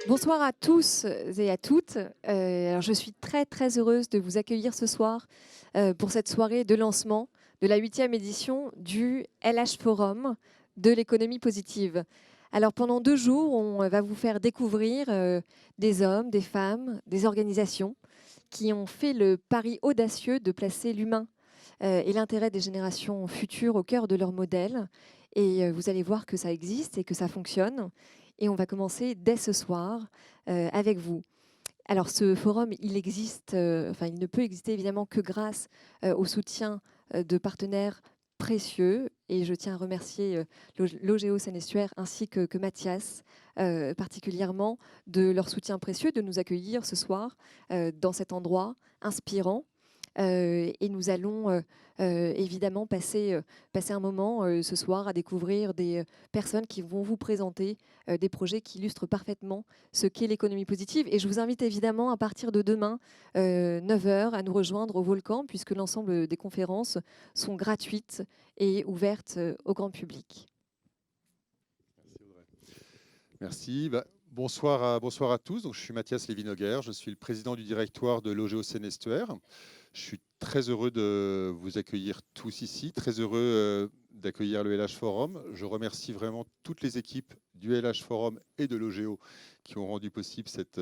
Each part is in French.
Bonsoir à tous et à toutes. Alors je suis très heureuse de vous accueillir ce soir pour cette soirée de lancement de la 8e édition du LH Forum de l'économie positive. Alors pendant 2 jours, on va vous faire découvrir des hommes, des femmes, des organisations qui ont fait le pari audacieux de placer l'humain et l'intérêt des générations futures au cœur de leur modèle. Et vous allez voir que ça existe et que ça fonctionne. Et on va commencer dès ce soir avec vous. Alors ce forum, il existe, enfin il ne peut exister évidemment que grâce au soutien de partenaires précieux. Et je tiens à remercier l'OGEO Seine-et-Estuaire ainsi que Mathias particulièrement de leur soutien précieux, de nous accueillir ce soir dans cet endroit inspirant. Et nous allons évidemment passer un moment ce soir à découvrir des personnes qui vont vous présenter des projets qui illustrent parfaitement ce qu'est l'économie positive. Et je vous invite évidemment à partir de demain, 9 heures, à nous rejoindre au Volcan, puisque l'ensemble des conférences sont gratuites et ouvertes au grand public. Merci Audrey. Merci. Bonsoir à tous. Donc, je suis Mathias Lévy-Noguer, je suis le président du directoire de l'OGEO Seine-et-Estuaire. Je suis très heureux de vous accueillir tous ici, très heureux d'accueillir le LH Forum. Je remercie vraiment toutes les équipes du LH Forum et de l'OGEO qui ont rendu possible cette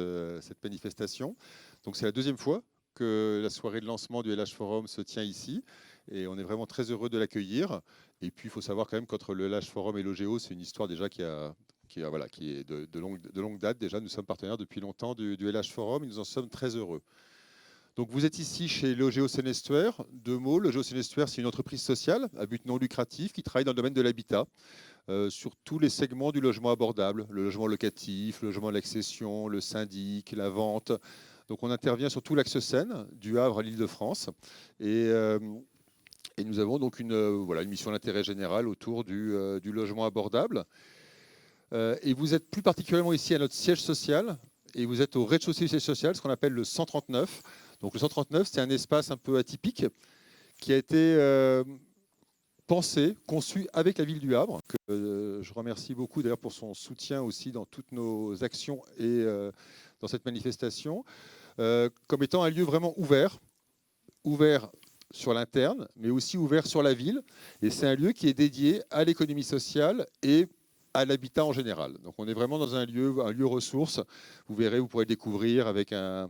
manifestation. Donc c'est la deuxième fois que la soirée de lancement du LH Forum se tient ici et on est vraiment très heureux de l'accueillir. Et puis il faut savoir quand même qu'entre le LH Forum et l'OGEO, c'est une histoire déjà qui est de longue date. Déjà, nous sommes partenaires depuis longtemps du LH Forum et nous en sommes très heureux. Donc vous êtes ici chez l'OGEO Seine-et-Estuaire. 2 mots, l'OGEO Seine-et-Estuaire, c'est une entreprise sociale à but non lucratif qui travaille dans le domaine de l'habitat, sur tous les segments du logement abordable, le logement locatif, le logement à l'accession, le syndic, la vente. Donc on intervient sur tout l'axe Seine, du Havre à l'Île-de-France. Et nous avons donc une mission d'intérêt général autour du logement abordable. Et vous êtes plus particulièrement ici à notre siège social, et vous êtes au rez-de-chaussée du siège social, ce qu'on appelle le 139. Donc le 139, c'est un espace un peu atypique qui a été pensé, conçu avec la ville du Havre, que je remercie beaucoup d'ailleurs pour son soutien aussi dans toutes nos actions et dans cette manifestation, comme étant un lieu vraiment ouvert sur l'interne, mais aussi ouvert sur la ville. Et c'est un lieu qui est dédié à l'économie sociale et à l'habitat en général. Donc on est vraiment dans un lieu ressource. Vous verrez, vous pourrez le découvrir avec un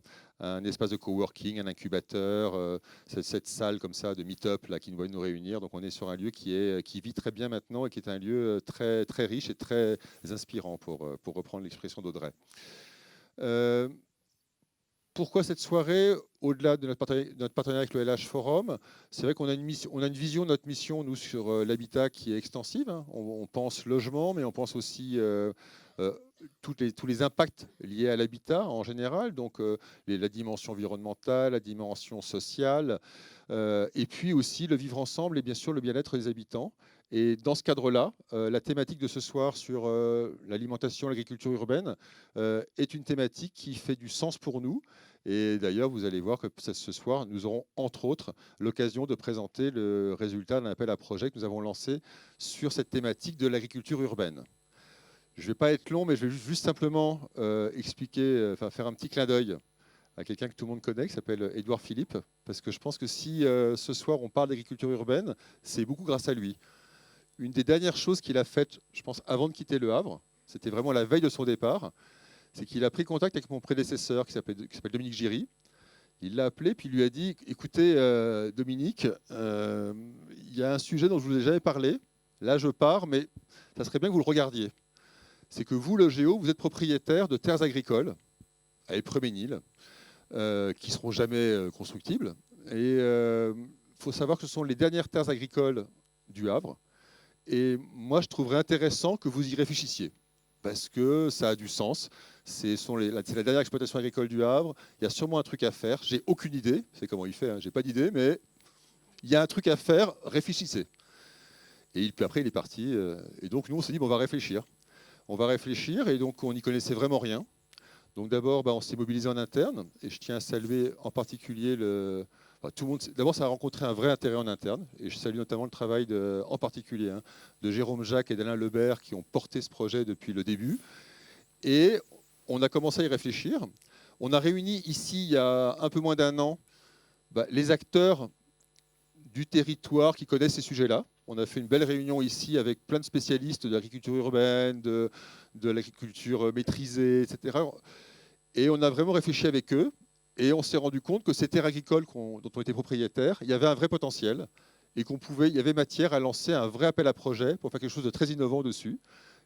espace de coworking, un incubateur, cette salle comme ça de meet-up là, qui va nous réunir. Donc on est sur un lieu qui vit très bien maintenant et qui est un lieu très riche et très inspirant pour reprendre l'expression d'Audrey. Pourquoi cette soirée, au-delà de notre partenariat avec le LH Forum? C'est vrai qu'on a une vision de notre mission, nous, sur l'habitat qui est extensive, hein. On pense logement, mais on pense aussi tous les impacts liés à l'habitat en général, donc la dimension environnementale, la dimension sociale, et puis aussi le vivre ensemble et bien sûr le bien-être des habitants. Et dans ce cadre-là, la thématique de ce soir sur l'alimentation, l'agriculture urbaine est une thématique qui fait du sens pour nous. Et d'ailleurs, vous allez voir que ce soir, nous aurons entre autres l'occasion de présenter le résultat d'un appel à projet que nous avons lancé sur cette thématique de l'agriculture urbaine. Je ne vais pas être long, mais je vais juste simplement expliquer, faire un petit clin d'œil à quelqu'un que tout le monde connaît, qui s'appelle Édouard Philippe, parce que je pense que si ce soir on parle d'agriculture urbaine, c'est beaucoup grâce à lui. Une des dernières choses qu'il a faites, je pense, avant de quitter Le Havre, c'était vraiment la veille de son départ, c'est qu'il a pris contact avec mon prédécesseur qui s'appelle Dominique Giry. Il l'a appelé puis il lui a dit, écoutez Dominique, il y a un sujet dont je vous ai jamais parlé, là je pars, mais ça serait bien que vous le regardiez. C'est que vous, le Géo, vous êtes propriétaire de terres agricoles à Épreux-Ménil, qui ne seront jamais constructibles. Et il faut savoir que ce sont les dernières terres agricoles du Havre. Et moi, je trouverais intéressant que vous y réfléchissiez, parce que ça a du sens. C'est la dernière exploitation agricole du Havre. Il y a sûrement un truc à faire. J'ai aucune idée. C'est comment il fait. Hein. J'ai pas d'idée, mais il y a un truc à faire. Réfléchissez. Et puis après, il est parti. Et donc, nous, on s'est dit, bon, on va réfléchir. On va réfléchir. Et donc, on n'y connaissait vraiment rien. Donc, d'abord, on s'est mobilisé en interne. Et je tiens à saluer en particulier tout le monde. D'abord, ça a rencontré un vrai intérêt en interne. Et je salue notamment le travail, en particulier, de Jérôme Jacques et d'Alain Lebert qui ont porté ce projet depuis le début. Et on a commencé à y réfléchir. On a réuni ici, il y a un peu moins d'un an, les acteurs du territoire qui connaissent ces sujets-là. On a fait une belle réunion ici avec plein de spécialistes de l'agriculture urbaine, de l'agriculture maîtrisée, etc. Et on a vraiment réfléchi avec eux et on s'est rendu compte que ces terres agricoles dont on était propriétaire, il y avait un vrai potentiel et il y avait matière à lancer un vrai appel à projet pour faire quelque chose de très innovant dessus.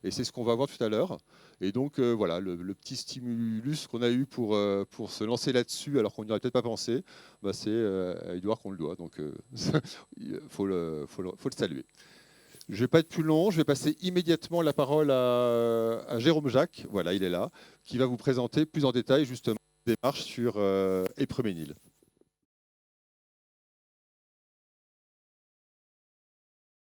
Et c'est ce qu'on va voir tout à l'heure. Et donc voilà, le petit stimulus qu'on a eu pour se lancer là-dessus, alors qu'on n'y aurait peut-être pas pensé, c'est à Edouard qu'on le doit. Donc il faut le saluer. Je ne vais pas être plus long, je vais passer immédiatement la parole à Jérôme Jacques, voilà, il est là, qui va vous présenter plus en détail justement des démarches sur Épreuménil.